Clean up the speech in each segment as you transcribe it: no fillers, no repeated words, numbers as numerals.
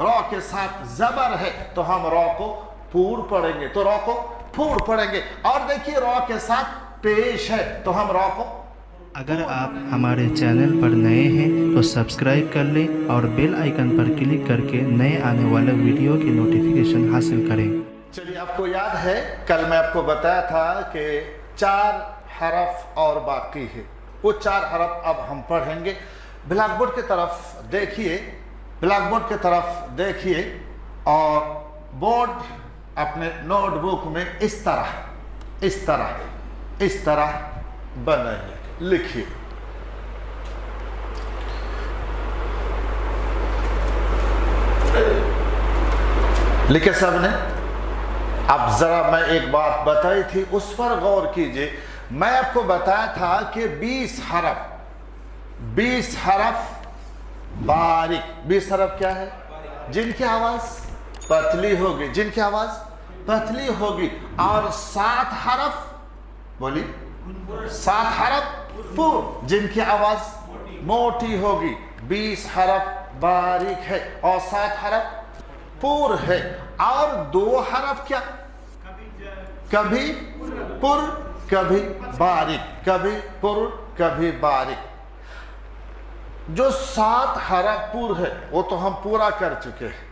Raw के साथ जबर है तो हम रॉ को पूर पढ़ेंगे, तो रॉ को पूर पढ़ेंगे। और देखिए रॉ के साथ पेश है तो हम रॉ को। अगर आप हमारे चैनल पर नए हैं तो सब्सक्राइब कर लें और बेल आइकन पर क्लिक करके नए आने वाले वीडियो की नोटिफिकेशन हासिल करें। चलिए, आपको याद है कल मैं आपको बताया था कि 4 हरफ और बाकी है, वो 4 हरफ अब हम पढ़ेंगे। ब्लैक बोर्ड की तरफ देखिए, ब्लैक बोर्ड की तरफ देखिए और बोर्ड अपने नोटबुक में इस तरह बनाइए, लिखिए। लिखे सबने? अब जरा मैं एक बात बताई थी उस पर गौर कीजिए। मैं आपको बताया था कि 20 हरफ बारीक, 20 हरफ क्या है? जिनकी आवाज पतली होगी, जिनकी आवाज पतली होगी। और 7 हरफ, बोलिए, 7 हरफ पुर, जिनकी आवाज मोटी होगी। 20 हरफ बारीक है और 7 हरफ पुर है। और 2 हरफ क्या? कभी पुर कभी बारीक, कभी पुर कभी बारीक। जो 7 हरफ पुर है वो तो हम पूरा कर चुके हैं।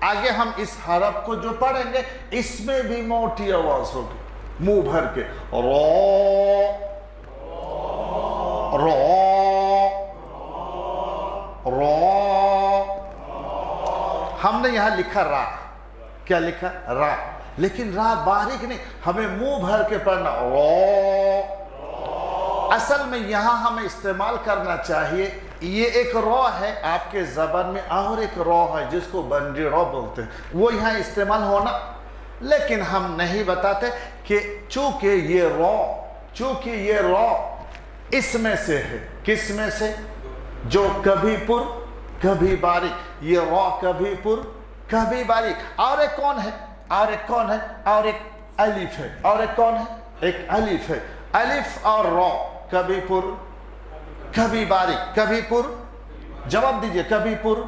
आगे हम इस हरफ को जो पढ़ेंगे इसमें भी मोटी आवाज होगी, मुंह भर के रो रो रो। हमने यहां लिखा रा, क्या लिखा? रा, लेकिन रा बारीक नहीं, हमें मुंह भर के पढ़ना रो। असल में यहां हमें इस्तेमाल करना चाहिए, ये एक रॉ है आपके जबान में और एक रॉ है जिसको बंजी रॉ बोलते हैं, वो यहां इस्तेमाल होना। लेकिन हम नहीं बताते कि चूंकि ये रॉ इसमें से है। किस में से? जो कभी पुर कभी बारीक, ये रॉ कभी पुर कभी बारीक। और एक कौन है? और एक अलिफ है। और एक कौन है? एक अलिफ है। अलिफ और रॉ कभी पुर कभी बारीक, कभी पुर। जवाब दीजिए, कभी पुर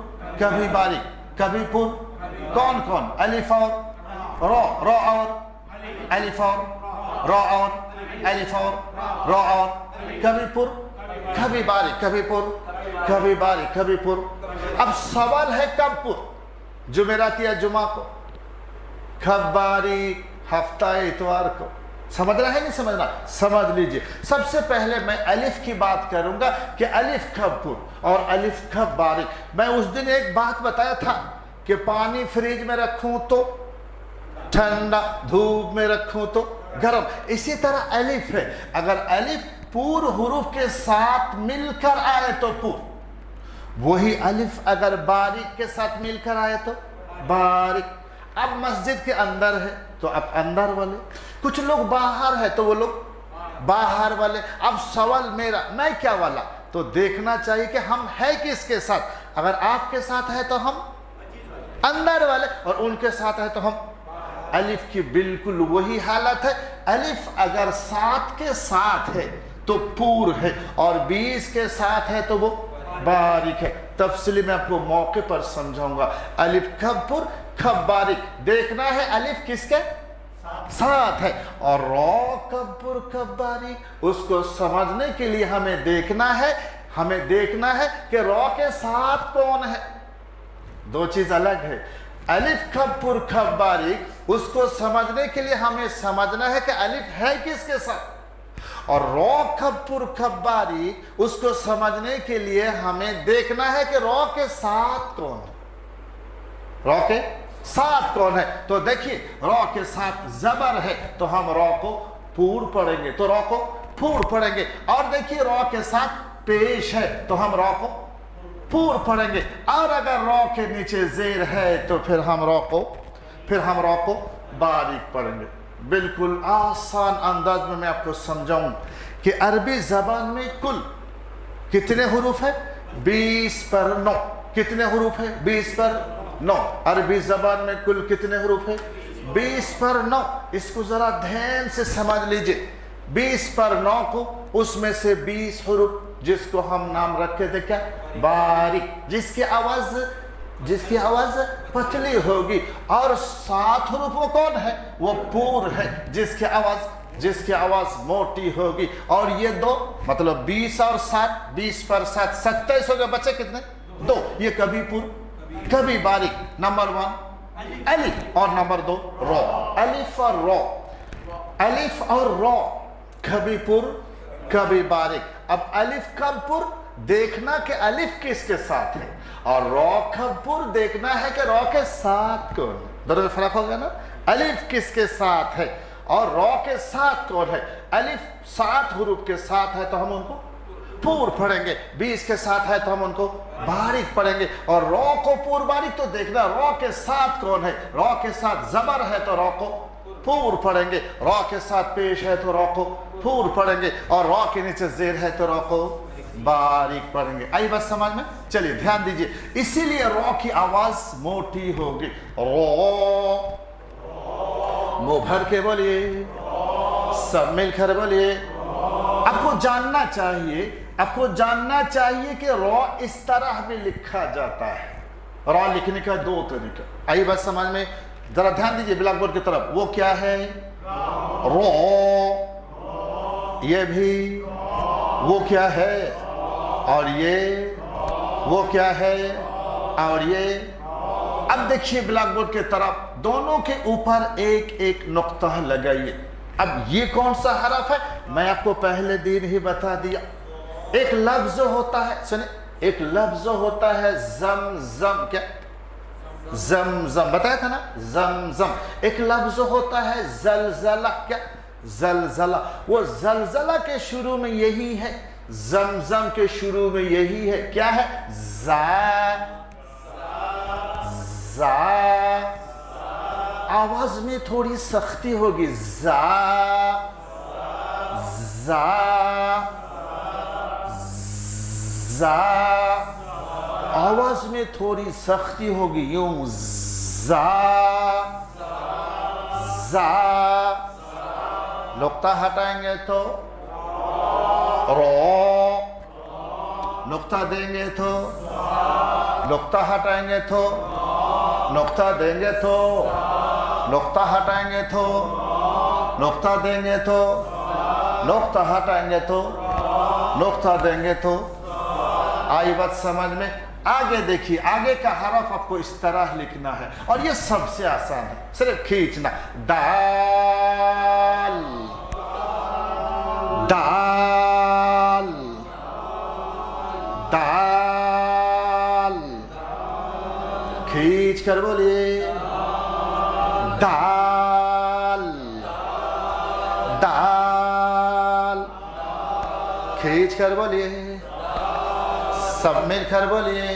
कभी बारीक, कभी पुर। कौन कौन? अलिफ और रॉ, रॉ और अलिफ और रॉ और अलिफ और रॉ और कभी पुर कभी बारीक, कभी पुर कभी बारीक, कभी पुर। अब सवाल है कब पुर? जुमेरात या जुमा को, कब बारीक? हफ्ता इतवार को। समझना है नहीं समझना? समझ लीजिए। सबसे पहले मैं अलिफ की बात करूंगा कि अलिफ कब पुर और अलिफ कब बारीक। मैं उस दिन एक बात बताया था कि पानी फ्रिज में रखूं तो ठंडा, धूप में रखूं तो गर्म। इसी तरह अलिफ है, अगर अलिफ पूर हुरूफ के साथ मिलकर आए तो पुर, वही अलिफ अगर बारीक के साथ मिलकर आए तो बारीक। अब मस्जिद के अंदर है तो अब अंदर वाले, कुछ लोग बाहर है तो वो लोग बाहर वाले। अब सवाल मेरा, मैं क्या वाला? तो देखना चाहिए कि हम है किसके साथ। अगर आपके साथ है तो हम अंदर वाले और उनके साथ है तो हम। अलिफ की बिल्कुल वही हालत है। अलिफ अगर 7 के साथ है तो पूर है और 20 के साथ है तो वो बारीक है। तफसीली मैं आपको मौके पर समझाऊंगा। अलिफ कब पुर कब बारीक देखना है। अलिफ किसके साथ है और रॉ कब पुर कब बारीक, उसको समझने के लिए हमें देखना है कि रॉ के साथ कौन है। 2 चीज अलग है। अलिफ कब पुर कब बारीक, उसको समझने के लिए हमें समझना है कि अलिफ है किसके साथ। और रॉ कब पुर कब बारीक, उसको समझने के लिए हमें देखना है कि रॉ के साथ कौन है। रॉ के साथ कौन है? तो देखिए रॉ के साथ जबर है तो हम रॉ को पूर पढ़ेंगे, तो रॉ को पूर पढ़ेंगे। और देखिए रॉ के साथ पेश है तो हम रॉ को पूर पढ़ेंगे। और अगर रॉ के नीचे जेर है तो फिर हम रॉ को बारीक पढ़ेंगे। बिल्कुल आसान अंदाज में मैं आपको समझाऊं कि अरबी जबान में कुल कितने हुरूफ है? 20 पर 9। कितने हुरूफ है? 20 पर 9। अरबी जबान में कुल कितने हुरूफ है? 20 पर 9। इसको जरा ध्यान से समझ लीजिए। 20 पर 9 को, उसमें से 20 हुरूफ जिसको हम नाम रखे थे क्या? बारीक, जिसकी आवाज जिसकी आवाज पतली होगी। और 7 हरूफ वो कौन है? वो पूर है, जिसकी आवाज मोटी होगी। और ये 2 मतलब 20 और 7, 20 पर 7 27 हो गए। बच्चे कितने? 2। ये कभी पूर कभी बारीक। नंबर 1 अलिफ और नंबर 2 रो। अलिफ और रो, अलिफ और रो, कभी पुर कभी बारीक। अब अलिफ कब पुर देखना कि अलिफ किसके साथ है, और रो कब पुर देखना है कि रो के साथ कौन है। दोनों में फर्क हो गया ना। अलिफ किसके साथ है और रो के साथ कौन है। अलिफ 7 हरूफ के साथ है तो हम उनको पूर पढ़ेंगे, 20 के साथ है तो हम उनको बारीक पढ़ेंगे। और रो को पूर बारीक तो देखना रो के साथ कौन है। रो के साथ जबर है तो रो को पूर पढ़ेंगे, रो के साथ पेश है तो रो को पूर पढ़ेंगे, और रो के नीचे जेर है तो रो को बारीक पढ़ेंगे। आई बात समझ में? चलिए ध्यान दीजिए। इसीलिए रो की आवाज मोटी होगी। रो, मुंह भर के बोलिए, सब मिलकर बोलिए। आपको जानना चाहिए कि रो इस तरह भी लिखा जाता है। रो लिखने का 2 तरीका। आई बात समझ में? जरा ध्यान दीजिए ब्लैक बोर्ड की तरफ। वो क्या है? रो। ये भी वो क्या है, और ये वो क्या है, और ये। अब देखिए ब्लैक बोर्ड की तरफ, दोनों के ऊपर एक एक नुक्ता लगाइए। अब ये कौन सा हरफ है? मैं आपको पहले दिन ही बता दिया। एक लफ्ज होता है, सुने, एक लफ्ज होता है जमजम। क्या? जमजम बताया था ना, जमजम। एक लफ्ज होता है जलजला। क्या? जलजला। वो जलजला के शुरू में यही है, जमजम के शुरू में यही है। क्या है? जा। आवाज में थोड़ी सख्ती होगी। जा, आवाज में थोड़ी सख्ती होगी। यूं जा। नुक्ता हटाएंगे तो रो, नुक्ता देंगे तो, नुक्ता हटाएंगे तो, नुक्ता देंगे तो, नुक्ता हटाएंगे तो, नुक्ता देंगे तो, नुक्ता हटाएंगे तो, नुक्ता देंगे तो। आई बात समझ में? आगे देखिए, आगे का हरफ आपको इस तरह लिखना है, और ये सबसे आसान है, सिर्फ खींचना। दाल, दाल, दाल। खींच कर बोलिए, दाल, दाल। खींच कर बोलिए, सब मिलकर बोलिए,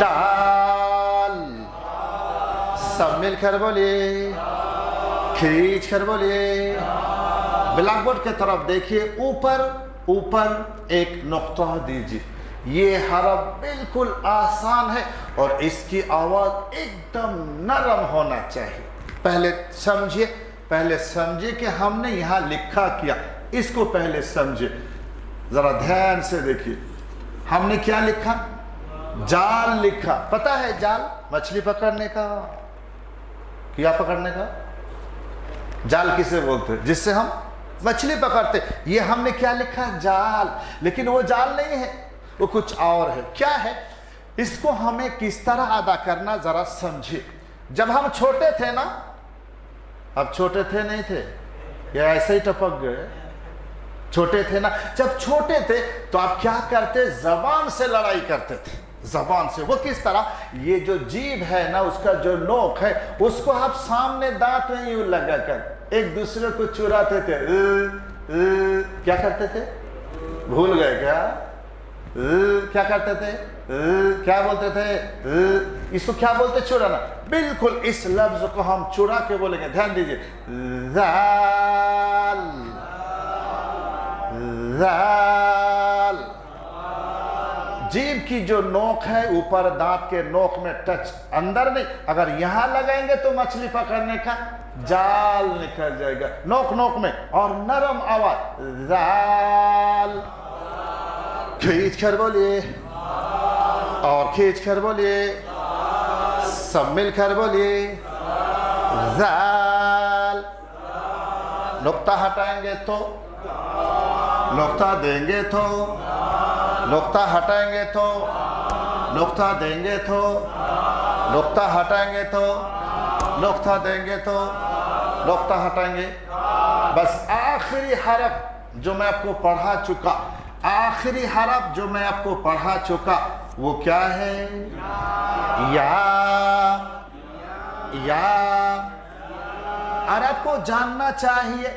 दाल। सब मिलकर बोलिए, खींच कर बोलिए। ब्लैक बोर्ड की तरफ देखिए, ऊपर एक नुक्ता दीजिए। ये हरफ बिल्कुल आसान है और इसकी आवाज एकदम नरम होना चाहिए। पहले समझिए कि हमने यहां लिखा क्या, इसको पहले समझिए। जरा ध्यान से देखिए, हमने क्या लिखा? जाल लिखा। पता है जाल? मछली पकड़ने का, क्या पकड़ने का? जाल किसे बोलते हैं? जिससे हम मछली पकड़ते। ये हमने क्या लिखा? जाल। लेकिन वो जाल नहीं है, वो कुछ और है। क्या है? इसको हमें किस तरह अदा करना जरा समझिए। जब हम छोटे थे ना, अब छोटे थे नहीं थे, या ऐसे ही टपक गए? छोटे थे ना, जब छोटे थे तो आप क्या करते? जबान से लड़ाई करते थे, जबान से। वो किस तरह? ये जो जीभ है ना, उसका जो नोक है, उसको आप सामने दांत में यूं लगा कर एक दूसरे को चुराते थे। क्या करते थे? भूल गए क्या? क्या करते थे? क्या बोलते थे? इसको क्या बोलते? चुराना। बिल्कुल इस लफ्ज को हम चुरा के बोलेंगे। ध्यान दीजिए, जाल, जाल। जीभ की जो नोक है ऊपर दांत के नोक में टच, अंदर नहीं। अगर यहां लगाएंगे तो मछली पकड़ने का जाल निकल जाएगा, नोक में। और नरम आवाज, जाल। खींच कर बोलिए, और खींच कर बोलिए, सब मिलकर बोलिए ज़ाल। नुक्ता हटाएंगे तो, नुक्ता देंगे तो, नुक्ता हटाएंगे तो, नुक्ता देंगे तो, नुक्ता हटाएंगे तो, नुक्ता देंगे तो, नुक्ता हटाएंगे। बस आखिरी हरफ जो मैं आपको पढ़ा चुका, आखिरी हरफ जो मैं आपको पढ़ा चुका वो क्या है? या। या। और आपको जानना चाहिए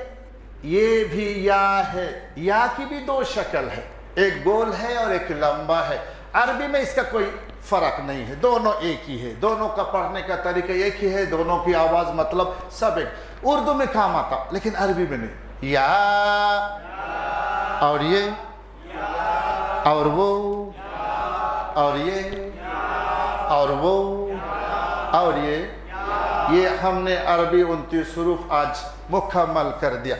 ये भी या है। या की भी दो शक्ल है, एक गोल है और एक लंबा है। अरबी में इसका कोई फर्क नहीं है, दोनों एक ही है, दोनों का पढ़ने का तरीका एक ही है, दोनों की आवाज मतलब सब एक। उर्दू में काम आता लेकिन अरबी में नहीं। या और ये और वो और ये और वो और ये हमने अरबी 29 हुरूफ आज मुकम्मल कर दिया।